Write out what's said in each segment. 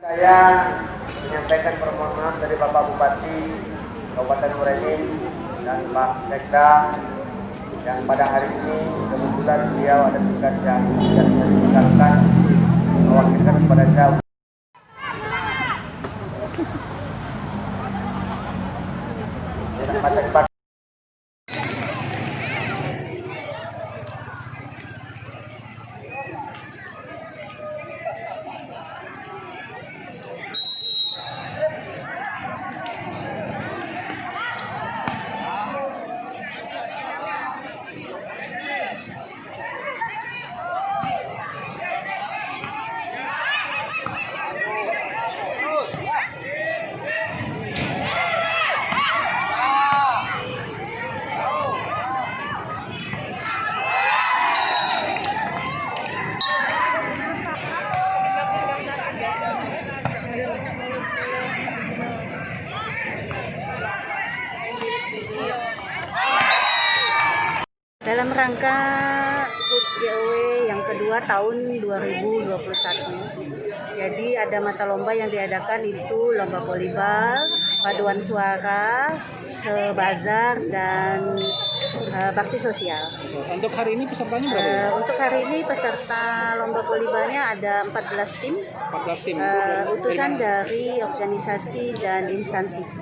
Saya menyampaikan permohonan dari Bapak Bupati Kabupaten Muarajambi dan Pak Sekda yang pada hari ini kebetulan beliau ada tugas yang tidak bisa ditinggalkan mewakilkan kepada saya. Dalam rangka HUT GOW yang kedua tahun 2021, jadi ada mata lomba yang diadakan itu lomba volleyball, paduan suara, sebazar, dan bakti sosial. Untuk hari ini pesertanya berapa? Untuk hari ini peserta lomba volleyballnya ada 14 tim, 14 tim. utusan dari organisasi dan instansi.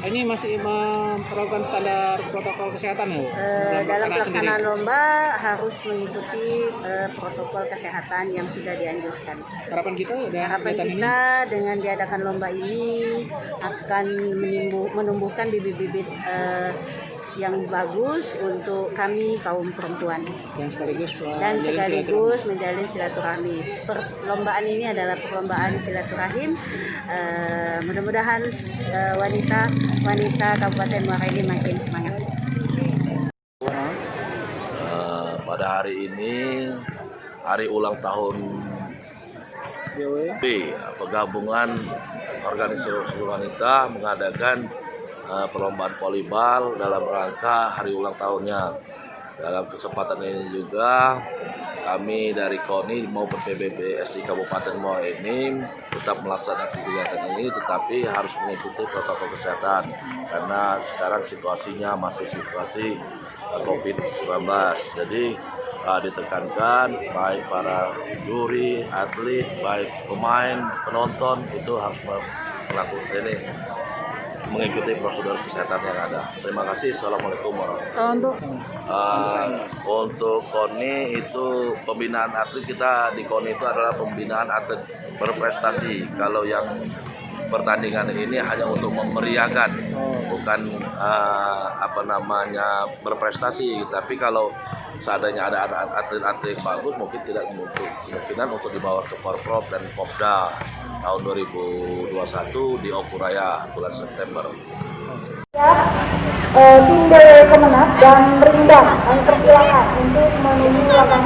Ini masih memperlakukan standar protokol kesehatan ya? Dalam pelaksanaan lomba harus mengikuti protokol kesehatan yang sudah dianjurkan. Harapan kita dengan diadakan lomba ini akan menumbuhkan bibit-bibit yang bagus untuk kami kaum perempuan dan sekaligus menjalin silaturahmi. Perlombaan ini adalah perlombaan silaturahim. Mudah-mudahan wanita Kabupaten Muarajambi makin semangat. Pada hari ini hari ulang tahun Penggabungan Organisasi Wanita mengadakan perlombaan volleyball dalam rangka hari ulang tahunnya. Dalam kesempatan ini juga kami dari KONI maupun PBBSI Kabupaten Muarajambi tetap melaksanakan kegiatan ini, tetapi harus mengikuti protokol kesehatan karena sekarang situasinya masih situasi COVID-19. Jadi ditekankan baik para juri, atlet, baik pemain, penonton itu harus melakukan ini, mengikuti prosedur kesehatan yang ada. Terima kasih. Assalamualaikum warahmatullahi wabarakatuh. Untuk KONI itu pembinaan atlet kita di KONI itu adalah pembinaan atlet berprestasi. Kalau yang pertandingan ini hanya untuk memeriahkan, bukan berprestasi. Tapi kalau seandainya ada atlet-atlet yang bagus, mungkin tidak kemungkinan untuk dibawa ke Porprov dan Popda tahun 2021 di Okuraya bulan September. Tim dari Kemenak dan Rinda mempersilakan untuk menuju lapangan.